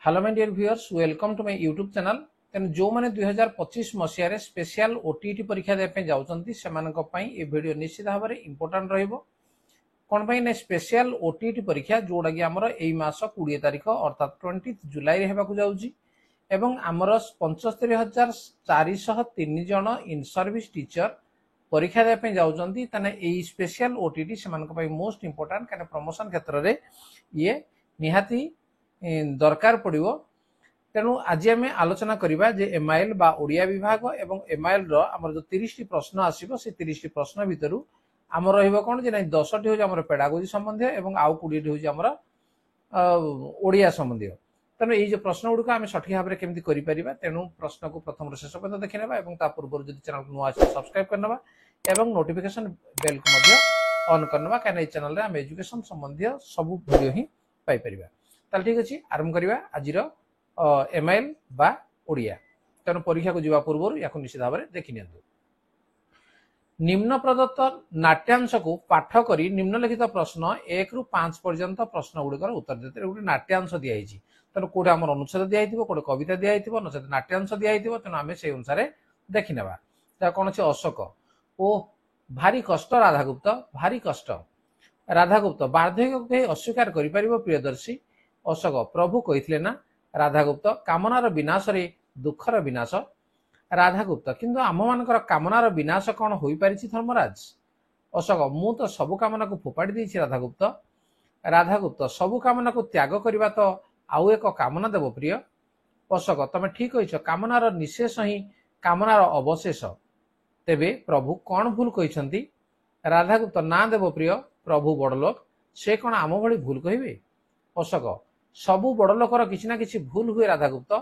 Hello my dear viewers, welcome to my YouTube channel. Then जो मैंने 2025 मसीह special OTT परीक्षा देवाई जाऊँगी से वीडियो निश्चित भाव में इंपोर्टाट कौन ना स्पेशल ओटीटी परीक्षा जोड़ा कि आमर यही मास 20 तारीख अर्थात 20 जुलाई होगा जाऊँगी एवं आमर 75,403 जन इन सर्विस टीचर परीक्षा देवाई जाऊँगी यही स्पेशल ओटीटी से मोस्ट इंपोर्टाट क्या प्रमोशन क्षेत्र में ये निहाती दरकार पड़ो। तेणु आज आम आलोचना करवा जे एमआईएल बा ओडिया विभाग एवं एमआईएल रो आमर जो 30 टी प्रश्न आसीबो से 30 टी प्रश्न भितर आमर रहिबो कोन जे नै 10 टी हो आमर पेडागोजी संबंधी एवं आउ 20 टी हो आमर ओडिया संबंधी। तेणु ये जो प्रश्न गुड़िक आम सठिक भाव में केमती करि परिबा, तेणु प्रश्न को प्रथम शेष पर्यंत देखि नेबा एवं ता पूर्व जदि चैनल को नुआ आसी सब्सक्राइब करनबा एवं नोटिफिकेशन बेल को मध्य ऑन करनबा काना ए चैनल रे आम एजुकेशन संबंधी सब वीडियो ही पाई परिबा। ताल ठीक अच्छे आरंभ करवा आज एमआईएल बा ओडिया। तेणु परीक्षा को जीवा पूर्व या निश्चित भाव में देखि नियंतु। निम्न प्रदत्त नाट्यांश को पाठ करी निम्नलिखित प्रश्न 1 रु 5 पर्यंत प्रश्न गुड़िकर उत्तर देते गोटे नाट्यांश दिखाई। तेणु कौटे आम अनुच्छेद दिखाई कौटे कविता दिखाई नचेत नाट्यांश दिखाई। तेणु आम से अनुसार देखी ना कौन अच्छे अशोक ओ भारी कष्ट राधागुप्त भारी कष्ट राधागुप्त बार्धक्य को अस्वीकार कर प्रियदर्शी अशोक प्रभु कही ना राधागुप्त कामनार विनाश रे दुखर विनाश राधागुप्त किंतु आम मानकर कामनार विनाश कौन हो पारिछि धर्मराज अशोक मु तो सबु कामना को फोपाड़ी देछि राधागुप्त राधागुप्त सबु कामना को त्याग करबा तो आउ एक कामना देव प्रिय अशोक तमे ठीक कहिछ कामनार निशेष ही कामनार अवशेष तेबे प्रभु कौन भूल कहिसंती राधागुप्त ना देव प्रिय प्रभु बड़लोक से कौन आम भली भूल कहिबे अशोक सबु बड़ लोकर किसी ना किसी भूल हुए राधागुप्त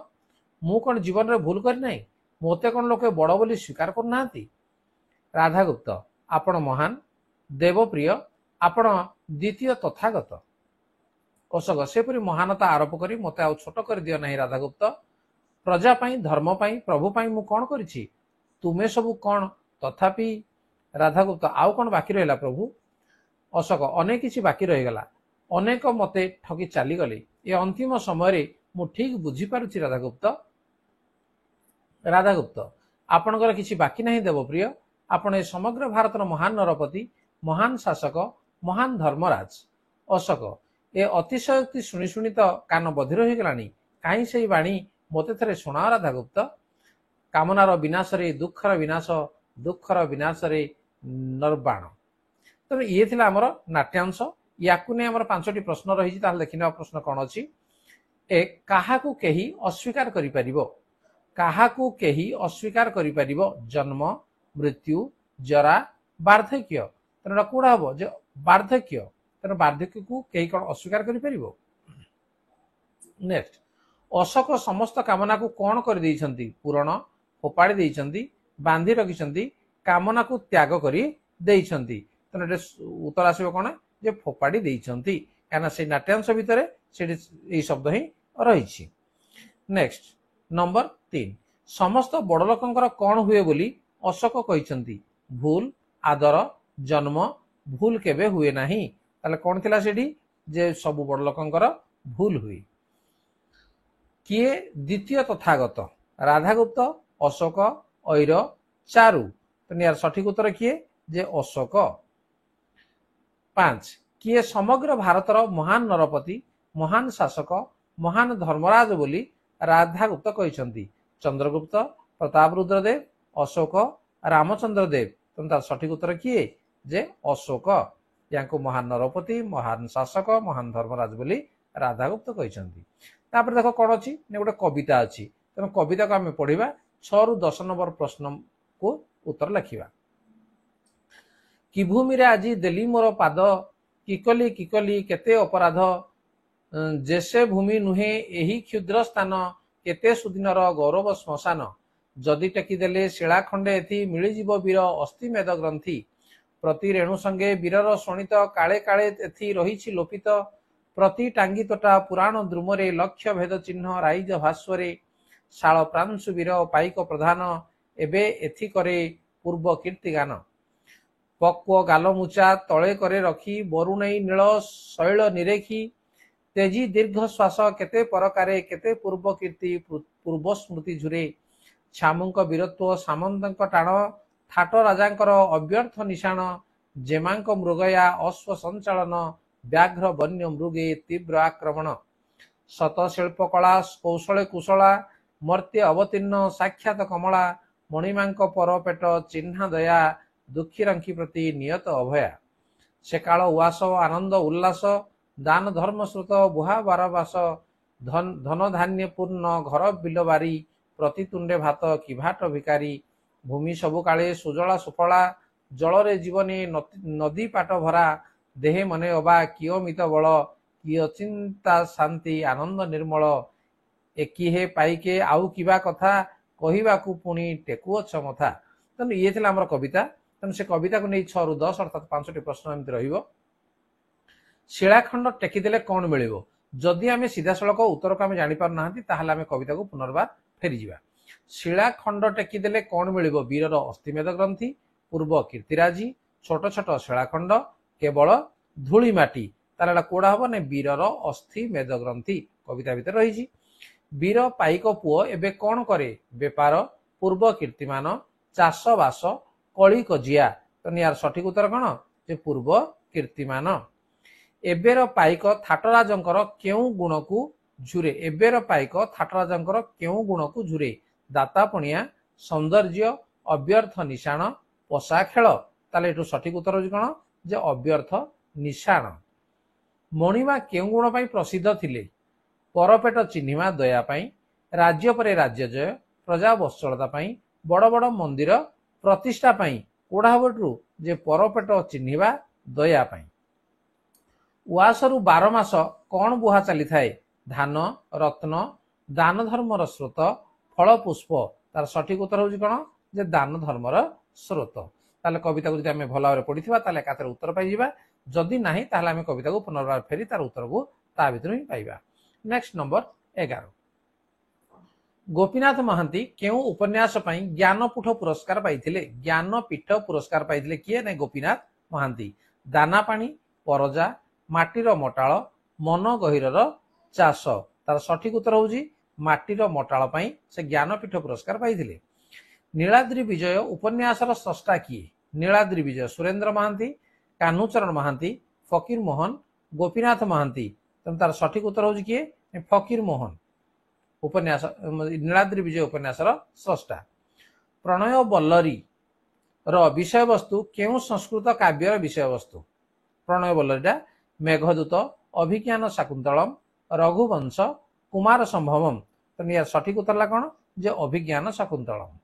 मु कौन जीवन रे भूल करि नाही मोते कौन लोके बड़ बोली स्वीकार करना राधागुप्त आपण महान देवप्रिय आपण द्वितीय तथागत अशोक सेपरी महानता आरोप करी मते आउ छोट कर दियो नाही राधागुप्त प्रजा पाई धर्म पाई प्रभु पाई मु कौन करिछि तुमे सबु कौन तथापि राधागुप्त आउ कौन बाकी रहिला प्रभु अशोक अनेक किछि बाकी रहिगला अनेक मते ठगी चली गले ये अंतिम समय मु ठीक बुझी पारुछि राधागुप्त राधागुप्त आपणकर किछि बाकी नहीं देवप्रिय आपण ए समग्र भारतर महान नरपति महान शासक महान धर्मराज अशोक ए अतिशयोक्ति शुणी शुणी तो कान बधिर हो गलानी कहीं से बाणी मते थरे सुना राधागुप्त कामनार विनाश रे दुखर विनाश रे निर्वाण। तो ये थिला हमर नाट्यांश याकु ने हमर 5टी प्रश्न रही देखिना प्रश्न कौन अच्छी एक काहाकू केही अस्वीकार करि परिबो काहाकू केही अस्वीकार करि परिबो जन्म मृत्यु जरा वार्धक्य तेना कोड़ा हबो जे वार्धक्य तेना वार्धक्य को केही कोन अस्वीकार करि परिबो। नेक्स्ट अशोक समस्त कामना को कौन कर देइछंती पूरण फोपाड़ी देइछंती बांधी रखिछंती कामना को त्याग करि देइछंती तेना उत्तर आसीबो कोन जे फोपाड़ी देइछंती काना से नाट्यांश भितर से शब्द ही रही। नेक्स्ट नंबर 3 समस्त बड़ लोकंकर कौन हुए बोली अशोक कहिसंती भूल आदर जन्म भूल केबे हुए नाही ताले कौन थिला सेठी जे सब बड़ लोकंकर भूल हुई। किए द्वितीय तथागत राधागुप्त अशोक ऐर चारु तो यार सठिक उत्तर किए जे अशोक। 5 किए समग्र भारतर महान नरपति महान शासक महान धर्मराज बोली राधागुप्त कहिसंती चंद्रगुप्त प्रताप रुद्रदेव अशोक रामचंद्र देव तुम तार सठिक उत्तर किए जे अशोक यांको महान नरपति महान शासक महान धर्मराज बोली राधागुप्त कहिसंती। तापर देखो कौन अच्छी गोटे कविता अच्छी तेना कविता को आम पढ़ा 6 रु 10 नंबर प्रश्न को उत्तर लिखा। कि भूमि रे आज देली मोर पाद किकली किकली केते अपराध जेसे भूमि नुहे एही क्षुद्र स्थान केते सुदिनर गौरव श्मशान जदि टेकीदेले शिला खंडे एथि मिलिजीव वीर अस्थि मेद ग्रंथि प्रति रेणु संगे वीरर शोणित काले काले एथि रहिछि लोपित प्रति टांगी तोटा पुराण द्रुमरे लक्ष्य भेद चिन्ह राइज भास्वरे शाल प्रांशु वीर पाइक प्रधान एबे एथि करे पूर्व कीर्ति गान पक्व गाल मुचा तले करे रखी बरुणई नील शैल निरेखी तेजी दीर्घ श्वास केते परकारे केते पूर्व कीर्ति पूर्व स्मृति झुरे छामुंक वीरत्व सामंतक टाण ठाट राजांकर अव्यर्थ निशाण जेमांक मृगया अश्व संचालन व्याघ्र वन्य मृगे तीव्र आक्रमण शत शिल्प कला कौशले कुशला मर्त्य अवतीर्ण साक्षात कमला मणिमांक परपेट चिन्ह दया दुखीरंखी प्रति नियत अभया से काल उवास आनंद उल्लास दान धर्म स्रोत बुहा बारवास धन धान्य पूर्ण घर बिलबारी प्रतितुंडे भात किभाट भिकारी भूमि सबु काले सुजला सुफला जलरे जीवने नदी पाट भरा देहे मने अबा कियमित बल कि अचिंता शांति आनंद निर्मल एकिहे पाइके आउ किबा कथा कहिबाकू पुणी टेकुअछ मथा। तेणु ये थिला हमर कविता। तेणु से कविता को नहीं 6 ରୁ 10 अर्थात 5टी प्रश्न एमती रहिबो। शिलाखंड टेकिदेले कौन मिलिबो जदि आमे सीधा सड़क उत्तर को आमे जानि पार नाहंती ताहाले आमे कविता को पुनर्बार फेरी जिबा। शिलाखंड टेकिदेले कौन मिलिबो वीरर अस्थिमेध ग्रंथि पूर्व कीर्तिराजी छोट छोट शिलाखंड केवल धूली माटी तारा कोड़ा हबो ने वीरर अस्थि मेद ग्रंथि कविता भीतर रही। वीर पाइक पुओ एबे कौन करे बेपार पूर्व कीर्तिमान चाष बास कली कजिया। तो यार सठिक उत्तर कौन जे पूर्व कीर्तिमान। एबेर पाइक थाटराजंकर केउ गुण को झुरे एबेर पाइक थाटराजंकर केउ गुण को झुरे दाता पणिया सौंदर्य अव्यर्थ निशाण पशा खेल। ताले एटू सठिक उत्तर होची कौन जे अव्यर्थ निशाण। मणिमा केउ गुण पई प्रसिद्ध थिले परपेट चिन्हिमा दया पाई राज्य परे राज्य जय प्रजा वत्सलता पाई बड़ बड़ मंदिर प्रतिष्ठा पाई कोड़ा हबटू जे परपेट चिन्हिबा दया पाई। उआसरु 12 मास कौन बुहा चली थाए धान रत्न दान धर्मर स्रोत फल पुष्प। तार सठिक उत्तर होची कौन जे दान धर्मर स्रोत। ताले कविता को जदि आमे भल भाबरे पढिथिबा ताले एकाथरे उत्तर पाई जिबा जदि नाही ताले आमे कविता को पुनर्बार फेरी तार उत्तर को ता भितर ही पाइबा। नेक्स्ट नंबर 11 गोपीनाथ महांती केउ उपन्यास पई ज्ञानपीठ पुरस्कार पाइथिले ज्ञानपीठ पुरस्कार पाइथिले किए ने गोपीनाथ महांती। दाना पानी परजा माटीर मटाळ मन गहिरर चाष। तार सठिक उत्तर होउजी माटीर मटाळ पई से ज्ञानपीठ पुरस्कार पाइथिले। नीलाद्री विजय उपन्यासर स्रष्टा किए नीलाद्री विजय सुरेंद्र महांती कान्हूचरण महांती फकीर मोहन गोपीनाथ महांती। तार सठिक उत्तर होउजी किए फकीर मोहन उपन्यास नीलाद्री विजय उपन्यासर स्रष्टा। प्रणय बल्लरी रो विषय वस्तु केउ संस्कृत काव्यर विषय वस्तु प्रणय बल्लरीटा मेघदूत अभिज्ञान शाकुंतलम रघुवंश कुमार संभवम। तो यार सठिक उत्तर ला कौन जे अभिज्ञान शाकुंतलम।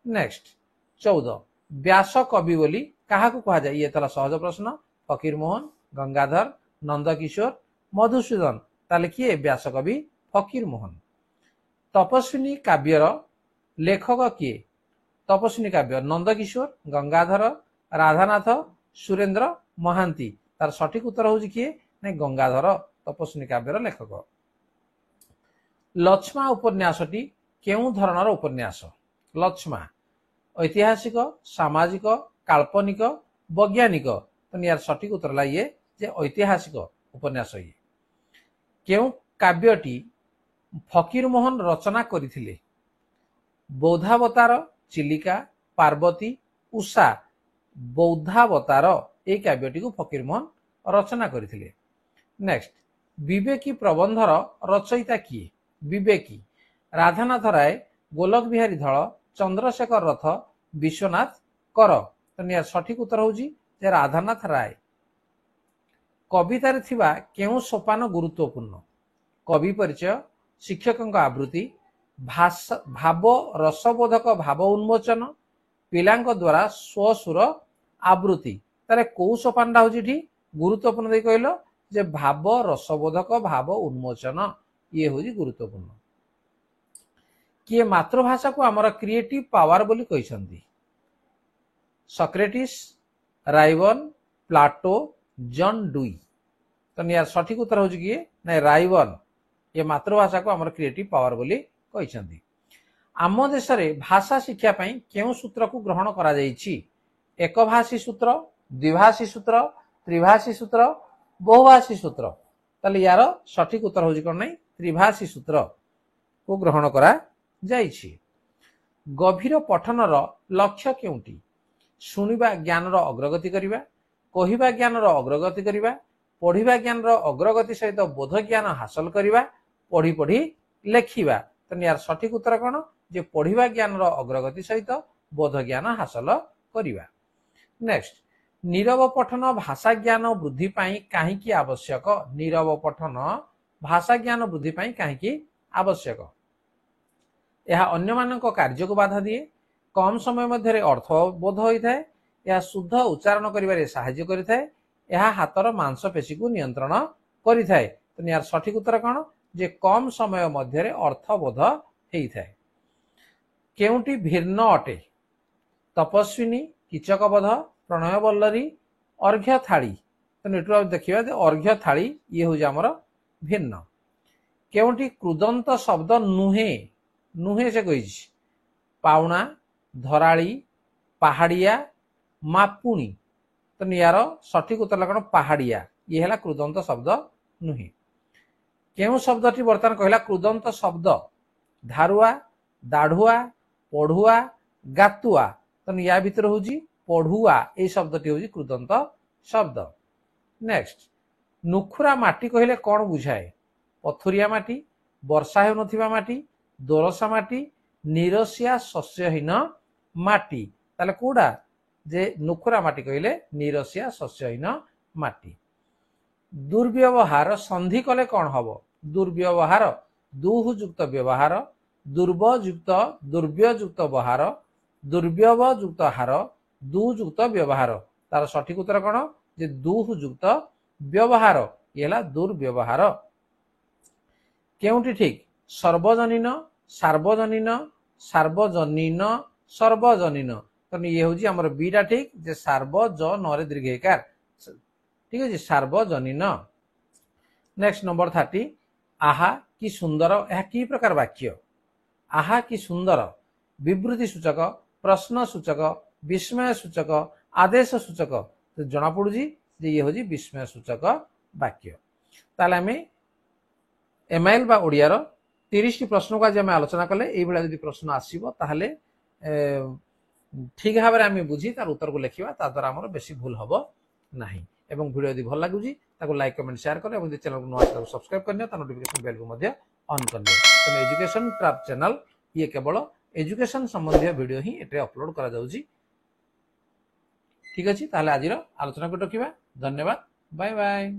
नेक्स्ट 14 व्यास कवि बोली काहाकू कहा जाए ये तला सहज प्रश्न फकीर मोहन गंगाधर नंदकिशोर मधुसूदन। ताले किए व्यास कवि फकीर मोहन। तपस्विनी काव्यर लेखक किए तपस्विनी काव्य नंदकिशोर गंगाधर राधानाथ सुरेंद्र महांती। तार सठिक उत्तर होउची किए ने गंगाधर तपस्विनी काव्यर लेखक। लक्ष्मा उपन्यासटी केउ धरणर उपन्यास लक्ष्मा ऐतिहासिक सामाजिक काल्पनिक वैज्ञानिक। तो यार सठिक उत्तर ला ये जे ऐतिहासिक उपन्यास ये। केउ काव्यटी फकीर मोहन रचना करिथिले बौद्धावतार चिलिका पार्वती उषा बौद्धावतार ए काव्यटी को फकीर मोहन रचना करिथिले। नेक्स्ट विवेकी प्रबंधर रचयिता किए विवेकी राधानाथ राय गोलक बिहारी धଳ चंद्रशेखर रथ विश्वनाथ कर। तो यार सठिक उत्तर होउजी जे राधानाथ राय। कवितार थिबा केउ सोपान गुरुत्वपूर्ण कवि परिचय शिक्षक आवृत्ति भाव रसबोधक भाव उन्मोचन पिलांक द्वारा स्वसुर आवृत्ति। तारे कौ सोपानटा होउची गुरुत्वपूर्ण दे कहलो जे भाव रसबोधक भाव उन्मोचन ये होउची गुरुत्वपूर्ण। किए मातृभाषा को आमर क्रिएटिव पावर बोली कहिसंती सक्रेटिस राइवन प्लाटो जॉन डुई। तो यार सठिक उत्तर होउची किए ना राइवन ये मातृभाषा को आमर क्रिएटिव पावर बोली कहिसंती। आम देश रे भाषा शिक्षा पई केउ सूत्र को ग्रहण करा जाईछि एकभाषी सूत्र द्विभाषी सूत्र त्रिभाषी सूत्र बहुभाषी सूत्र। ताले यार सठिक उत्तर होजी कोन नै त्रिभाषी सूत्र को ग्रहण करा जाइछि। गभीर पठनर लक्ष्य केउंटी शुणिबा ज्ञानर अग्रगति करिबा कहिबा ज्ञानर अग्रगति करिबा पढ़िबा ज्ञानर अग्रगति सहित बोध ज्ञान हासिल करिबा पढ़ी पढ़ी लेखिबा। तो यार सठिक उत्तर कोन जे पढ़िबा ज्ञानर अग्रगति सहित बोध ज्ञान हासिल करिबा। नेक्स्ट नीरव पठन भाषा ज्ञान वृद्धि पाई काहेकि आवश्यक नीरव पठन भाषा ज्ञान वृद्धि पाई काहेकि आवश्यक यह अन्य मानक कार्य को बाधा दिए कम समय मध्य अर्थबोध होता है यह शुद्ध उच्चारण करिबारे सहाय्य करिथाए यह हाथर मांसपेशी को नियंत्रण करिथाए। तो यार सठिक उत्तर कौन जे कम समय मध्य अर्थबोध होता है। केउंटी भिन्न अटे तपस्विनी कीचकबध प्रणय बल्लरी अर्घ्य थाली। तो नेटवर्क देखिए अर्घ्य थाली ये हूँ आमर भिन्न। केउंटी कृदंत शब्द नुहे नुहे से कही पाउना धराड़ी पहाड़िया मापुणी। तो यार सठिक उत्तर कौन पहाड़िया ये है कृदंत शब्द नुहे। केउ शब्दटी बर्तमान कहला कृदंत शब्द धारुआ दाढ़ुआ पढ़ुआ गातुआ। तो या भितर हूँ पढ़ुआ ये शब्दटी हूँ कृदंत शब्द। नेक्स्ट नुखुरा माटी कहले कौन बुझाए पथुरिया माटी वर्षा हो नथिबा माटी दोरसा माटी निरसिया शस्यहीन माटी। ताले कोडा जे नुखुरा माटी कहले निरसिया शस्यहीन माटी। दुर्व्यवहार संधि कले कौन हम दुर्व्यवहार दुह युक्त व्यवहार दुर्व युक्त दुर्व्य युक्त बहार दुर्व्यव युक्त हार दु युक्त व्यवहार। तार सठिक उत्तर कौन जे दुह युक्त व्यवहार ये दुर्व्यवहार। केउंटी ठीक सर्वजनीन सार्वजनीन सार्वजनीन सर्वजनीन। तो ये हूँ आमर बीटा ठीक जे सार्वजन रे दीर्घकार ठीक है सार्वजनीन। नेक्स्ट नंबर 30 आहा कि सुंदर यह कि प्रकार वाक्य आहा कि सुंदर विवृत्ति सूचक प्रश्न सूचक विस्मय सूचक आदेश सूचक। तो जना पड़ुजी जे ये हूँ विस्मय सूचक वाक्य। ताले आमे एमआईएल बा ओडियार 30 टी प्रश्न को आज आम आलोचना कले ये भाई प्रश्न आसो ताहले ठीक भाव में आम बुझी तार उत्तर को लिखा द्वारा आमर बेसी भूल हम ना। एवं वीडियो यदि भल लगुच लाइक कमेंट शेयर कर चैनल को नुआ सब्सक्राइब करनी नोटिफिकेशन बेल को ऑन करनी। तो एजुकेशन ट्रैप चैनल ये केवल एजुकेशन संबंधी वीडियो ही एटे अपलोड करा जाउची। ठीक अच्छे ताहले आज आलोचना को रखिबा। धन्यवाद बाय बाय।